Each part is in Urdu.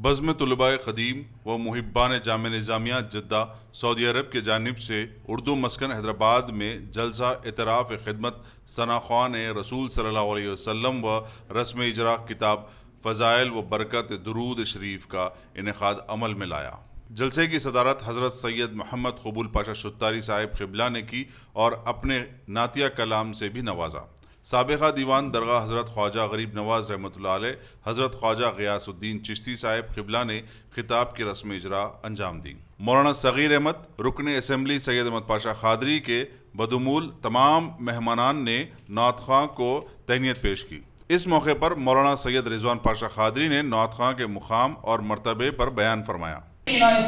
بزم طلباء قدیم و محبان جامعہ نظامیہ جدہ سعودی عرب کی جانب سے اردو مسکن حیدرآباد میں جلسہ اعتراف خدمت ثناخوان رسول صلی اللہ علیہ وسلم و رسم اجرا کتاب فضائل و برکت درود شریف کا انعقاد عمل میں لایا۔ جلسے کی صدارت حضرت سید محمد قبول پاشا شتاری صاحب قبلہ نے کی اور اپنے نعتیہ کلام سے بھی نوازا۔ سابقہ دیوان درگاہ حضرت خواجہ غریب نواز رحمۃ اللہ علیہ حضرت خواجہ غیاث الدین چشتی صاحب قبلہ نے خطاب کی رسم اجرا انجام دی۔ مولانا صغیر احمد رکن اسمبلی سید احمد پاشا خادری کے بدمول تمام مہمانان نے نعت خواں کو تہنیت پیش کی۔ اس موقع پر مولانا سید رضوان پاشا خادری نے نعت خواں کے مقام اور مرتبے پر بیان فرمایا۔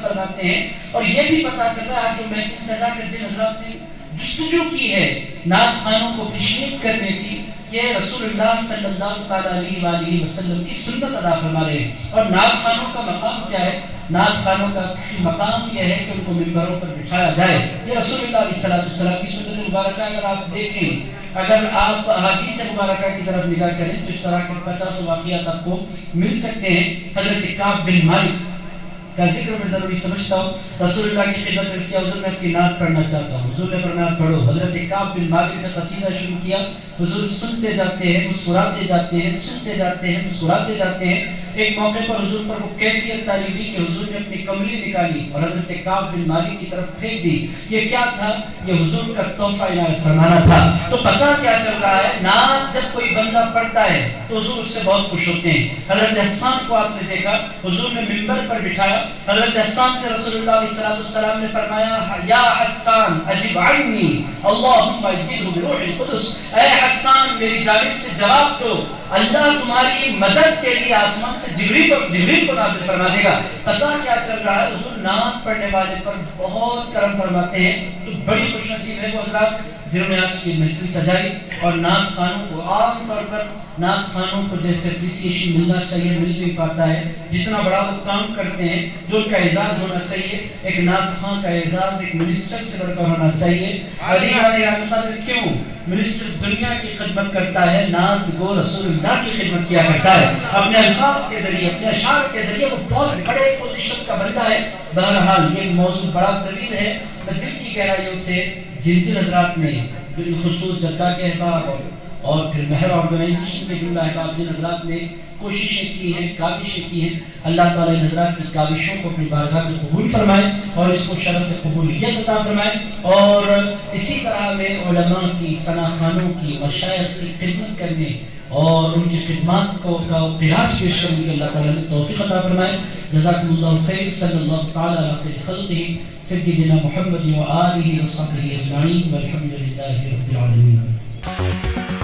فرماتے ہیں اور یہ بھی پتہ چل رہا ہے جو محفل سجا کر جن حضرات نے جستجو کی ہے نعت خوانوں کو تشریف کرنے کی، یہ رسول اللہ صلی اللہ تعالیٰ علیہ وآلہ وسلم کی سنت ادا فرما رہے ہیں۔ اور نعت خوانوں کا مقام کیا ہے؟ نعت خوانوں کا مقام یہ ہے کہ ان کو ممبروں پر بٹھایا جائے۔ یہ رسول اللہ علیہ السلام کی سنت مبارکہ اگر آپ دیکھیں، اگر آپ احادیث مبارکہ کی طرف نگاہ کریں تو اس طرح کے 50 واقعات آپ کو مل سکتے ہیں۔ حضرت کعب بن مالک کا ذکر میں ضروری سمجھتا ہوں۔ رسول اللہ کی خدمت میں حضور میں اپنی نعت پڑھنا چاہتا ہوں۔ حضور نے فرمایا پڑھو۔ حضرت کعب بن مالک نے قصیدہ شروع کیا۔ حضور سنتے جاتے ہیں، مسکراتے جاتے ہیں، سنتے جاتے ہیں، مسکراتے جاتے ہیں۔ ایک موقع پر حضور پر وہ کیفیت تاری ہوئی کہ حضور نے اپنی کملی نکالی اور حضرت کعب بن مالک کی طرف پھینک دی۔ یہ کیا تھا؟ یہ حضور کا تحفہ عنایت فرمانا تھا۔ تو پتہ کیا چل رہا ہے؟ نعت جب کوئی بندہ پڑھتا ہے تو حضور اس سے بہت خوش ہوتے ہیں۔ حضرت حسان کو آپ نے دیکھا، حضور نے ممبر پر بٹھایا۔ حضرت حسان سے رسول اللہ علیہ السلام نے فرمایا یا حسان اجب عنی اللہم ایدہ بروح القدس، اے حسان میری جانب سے جواب دو، اللہ تمہاری مدد کے لیے آسمان سے جبریل کو نازل فرما دے گا۔ پتہ کیا چل رہا ہے؟ حضور نعت پڑھنے والے پر بہت کرم فرماتے ہیں۔ تو بڑی خوش نصیب ہے وہ حضرات جنہوں نے آج کی محفل سجائی اور نعت خوانوں کو عام طور پر نعت خوانوں کو جیسے اپریسیشن ملنا چاہیے مل نہیں پاتا ہے، جتنا بڑا وہ کام کرتے ہیں جو ان کا اعزاز ہونا چاہیے۔ ایک نعت خواں کا اعزاز ایک منسٹر سے بڑھ کر ہونا چاہیے۔ علی قادری کیوں منسٹر دنیا کی خدمت کرتا ہے، نعت گو رسول اللہ کی خدمت کیا کرتا ہے۔ اپنے الفاظ کے ذریعے، اپنے اشعار کے ذریعے وہ بہت بڑے پوزیشن کا بندہ ہے۔ بہرحال یہ موضوع بڑا طویل ہے، میں دل کی گہرائیوں سے جن جن حضرات نے بالخصوص جدہ کے احباب اور پھر مہر آرگنائزیشن کے جملہ احباب جن حضرات نے کوششیں کی ہیں، کاوشیں کی ہیں، اللہ تعالیٰ ان حضرات کی کاوشوں کو اپنی بارگاہ میں قبول فرمائے اور اس کو شرف قبولیت عطا فرمائے، اور اسی طرح میں علماء کی، ثناخوانوں کی، مشائخ کی خدمت کرنے اور ان کی خدمات کو قیاس پیش کرنے کے اللہ تعالیٰ نے توفیق عطا فرمائے۔ جزاکم اللہ خیر، صلی اللہ تعالیٰ علی خیر خلقہ سیدنا محمد و آلہ و صحبہ اجمعین والحمد للہ رب العالمین۔